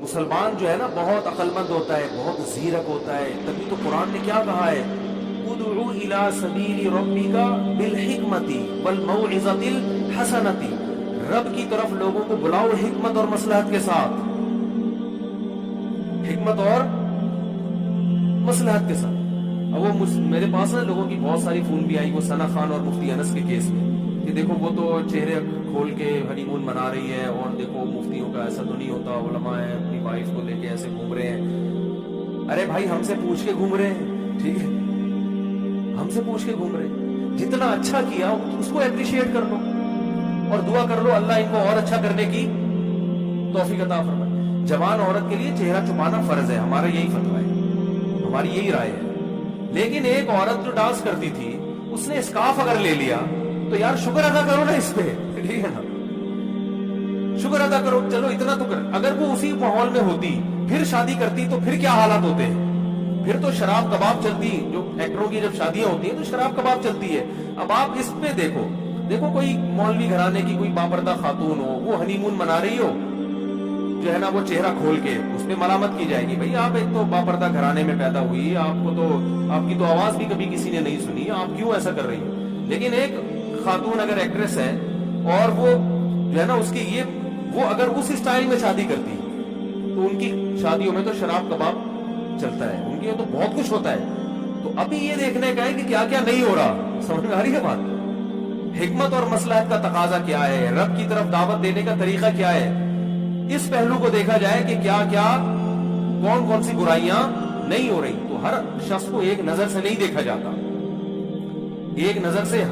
مسلمان جو ہے نا بہت عقل مند ہوتا ہے، بہت زیرک ہوتا ہے، تبھی تو قرآن نے کیا کہا ہے، ادعو الی سبیل ربک بالحکمت والموعظۃ الحسنۃ، رب کی طرف لوگوں کو بلاؤ حکمت اور مصلحت کے ساتھ، حکمت اور مصلحت کے ساتھ۔ اب وہ میرے پاس نا لوگوں کی بہت ساری فون بھی آئی وہ ثنا خان اور مفتی انس کے کیس میں، کہ دیکھو وہ تو چہرے کھول کے ہنی مون منا رہی ہے، اور دیکھو مفتیوں کا ایسا تو نہیں ہوتا، علماء ہیں اپنی وائف کو لے کے ایسے گھوم رہے ہیں۔ ارے بھائی ہم سے پوچھ کے گھوم رہے ہیں، ٹھیک ہے، ہم سے پوچھ کے گھوم رہے ہیں، جتنا اچھا کیا اس کو اپریشیٹ کر لو اور دعا کر لو اللہ ان کو اور اچھا کرنے کی توفیق عطا فرمائے۔ جوان عورت کے لیے چہرہ چھپانا فرض ہے، ہمارا یہی فتویٰ ہے، ہماری یہی رائے ہے، لیکن ایک عورت جو ڈانس کرتی تھی اس نے اسکارف اگر لے لیا تو یار شکر ادا کرو نا اس پہ، ٹھیک ہے نا، شکر ادا کرو، چلو اتنا تو کر۔ اگر وہ اسی ماحول میں ہوتی پھر شادی کرتی تو پھر کیا حالات ہوتے ہیں، پھر تو شراب کباب چلتی، جو ایکٹروں کی جب شادیاں ہوتی ہیں تو شراب کباب چلتی ہے۔ اب آپ اس پہ دیکھو کوئی مولوی گھرانے کی کوئی باپردہ خاتون ہو، وہ ہنی مون منا رہی ہو جو ہے نا وہ چہرہ کھول کے، اس پہ ملامت کی جائے گی، بھئی آپ ایک تو باپردہ گھرانے میں پیدا ہوئی، آپ کو تو آپ کی تو آواز بھی کبھی کسی نے نہیں سنی، آپ کیوں ایسا کر رہی ہیں۔ لیکن ایک خاتون اگر ایکٹریس ہے اور وہ جو ہے نا اس کی وہ اگر اس اسٹائل میں شادی کرتی تو ان کی شادیوں میں تو شراب کباب چلتا ہے، ان کی تو بہت کچھ ہوتا ہے۔ تو ابھی یہ دیکھنے کا ہے کہ کیا کیا نہیں ہو رہا، سمجھ میں آ رہی ہے بات؟ حکمت اور مصلحت کا تقاضا کیا ہے، رب کی طرف دعوت دینے کا طریقہ کیا ہے، اس پہلو کو دیکھا جائے کہ کیا کیا کون کون سی برائیاں نہیں ہو رہی۔ تو ہر شخص کو ایک نظر سے نہیں دیکھا جاتا، ایک نظر سے،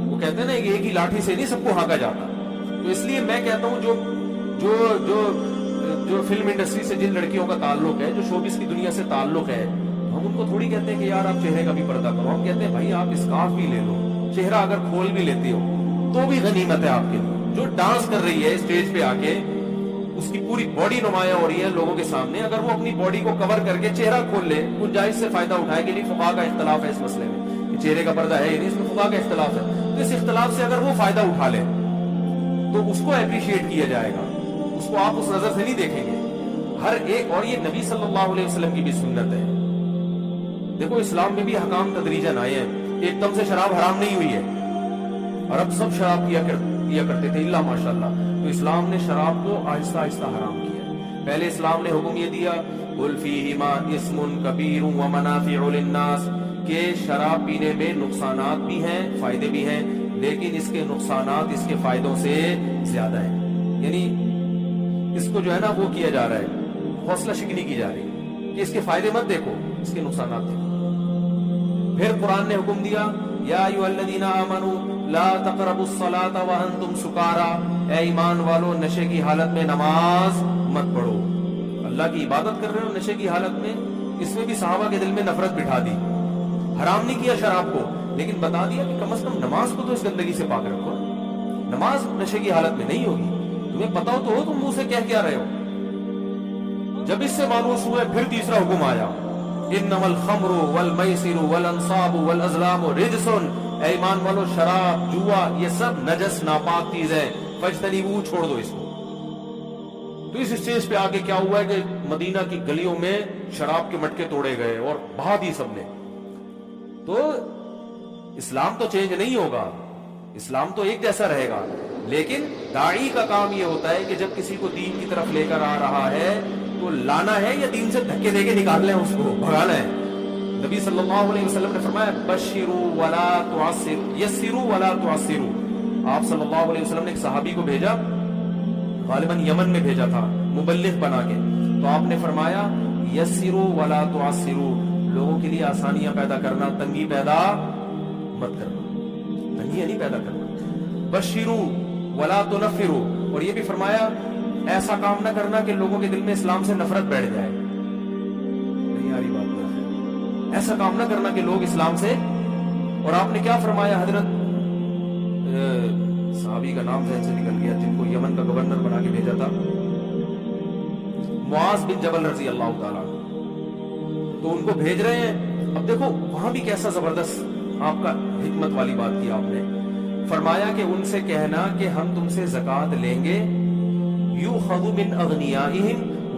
وہ کہتے ہیں نا ایک ہی لاٹھی سے نہیں سب کو ہانکا جاتا۔ تو اس لیے میں کہتا ہوں جو فلم انڈسٹری سے جن لڑکیوں کا تعلق ہے، جو شوبز کی دنیا سے تعلق ہے، ہم ان کو تھوڑی کہتے ہیں کہ یار آپ چہرے کا بھی پردہ کرو، ہم کہتے ہیں بھائی آپ اسکارف بھی لے لو، چہرہ اگر کھول بھی لیتے ہو تو بھی غنیمت ہے آپ کے لیے۔ جو ڈانس کر رہی ہے اسٹیج پہ آ کے، اس کی پوری باڈی نمایاں ہو رہی ہے لوگوں کے سامنے، اگر وہ اپنی باڈی کو کور کر کے چہرہ کھول لے، گنجائش سے فائدہ اٹھائے گی نہیں۔ فقہاء کا اختلاف ہے اس مسئلے میں کہ چہرے کا پردہ ہے یا نہیں، اس میں فقہاء کا اختلاف ہے، تو اس اختلاف سے اگر وہ فائدہ اٹھا لے تو اس کو اپریشیٹ کیا جائے گا، اس کو آپ اس نظر سے نہیں دیکھیں گے ہر ایک۔ اور یہ نبی صلی اللہ علیہ وسلم کی بھی سنت ہے۔ دیکھو اسلام میں بھی حکام تدریجاً آئے ہیں، ایک دم سے شراب حرام نہیں ہوئی ہے، اور اب سب شراب کیا کرتے تھے الا ماشاءاللہ۔ تو اسلام نے شراب کو آہستہ آہستہ حرام کیا۔ پہلے اسلام نے حکم یہ دیا قل فیہما اسم کبیر ومنافع للناس، کہ شراب پینے میں نقصانات بھی ہیں فائدے بھی ہیں، لیکن اس کے نقصانات اس کے فائدوں سے زیادہ ہیں، یعنی اس کو جو ہے نا وہ کیا جا رہا ہے، حوصلہ شکنی کی جا رہی ہے کہ اس کے فائدے مت دیکھو، اس کے نقصانات دیکھو۔ پھر قرآن نے حکم دیا یا ایھا الذین آمنوا لا تقربوا الصلاۃ وانتم سکارا، اے ایمان والو نشے کی حالت میں نماز مت پڑھو۔ اللہ کی عبادت کر رہے ہو نشے کی حالت میں، اس میں بھی صحابہ کے دل میں نفرت بٹھا دی۔ حرام نہیں کیا شراب کو، لیکن بتا دیا کہ کم از کم نماز کو تو اس گندگی سے پاک رکھو، نماز نشے کی حالت میں نہیں ہوگی، تمہیں پتا ہو تو ہو تم منہ سے کہہ کیا رہے ہو۔ جب اس سے مانوس ہوئے پھر تیسرا حکم آیا انما الخمر والمیسر والانصاب والازلام رجس، اے ایمان والو شراب جوا یہ سب نجس ناپاک چیز ہے، فاجتنبوہ چھوڑ دو اس کو۔ تو اس اسٹیج پہ آگے کیا ہوا ہے کہ مدینہ کی گلیوں میں شراب کے مٹکے توڑے گئے اور بہا دی سب نے۔ تو اسلام تو چینج نہیں ہوگا، اسلام تو ایک جیسا رہے گا، لیکن داعی کا کام یہ ہوتا ہے کہ جب کسی کو دین کی طرف لے کر آ رہا ہے تو لانا ہے یا دین سے دھکے دے کے نکالنا ہے، اس کو بھگانا ہے۔ نبی صلی اللہ علیہ وسلم نے فرمایا بشروا ولا تعسروا یسروا ولا تعسروا۔ آپ صلی اللہ علیہ وسلم نے ایک صحابی کو بھیجا، غالباً یمن میں بھیجا تھا مبلغ بنا کے، تو آپ نے فرمایا یسروا ولا تعسروا، لوگوں کے لیے آسانیاں پیدا کرنا، تنگی پیدا مت کرنا، تنگیاں نہیں پیدا کرنا۔ بشروا ولا تنفروا، اور یہ بھی فرمایا ایسا کام نہ کرنا کہ لوگوں کے دل میں اسلام سے نفرت بیٹھ جائے، نہیں آ رہی بات ہے، ایسا کام نہ کرنا کہ لوگ اسلام سے۔ اور آپ نے کیا فرمایا، حضرت صحابی کا نام ذہن سے نکل گیا جن کو یمن کا گورنر بنا کے بھیجا تھا، معاذ بن جبل رضی اللہ تعالیٰ، تو ان کو بھیج رہے ہیں۔ اب دیکھو وہاں بھی کیسا زبردست آپ کا حکمت والی بات کی آپ نے، فرمایا کہ ان سے کہنا کہ ہم تم سے زکوٰۃ لیں گے، یؤخذ من اغنیائہم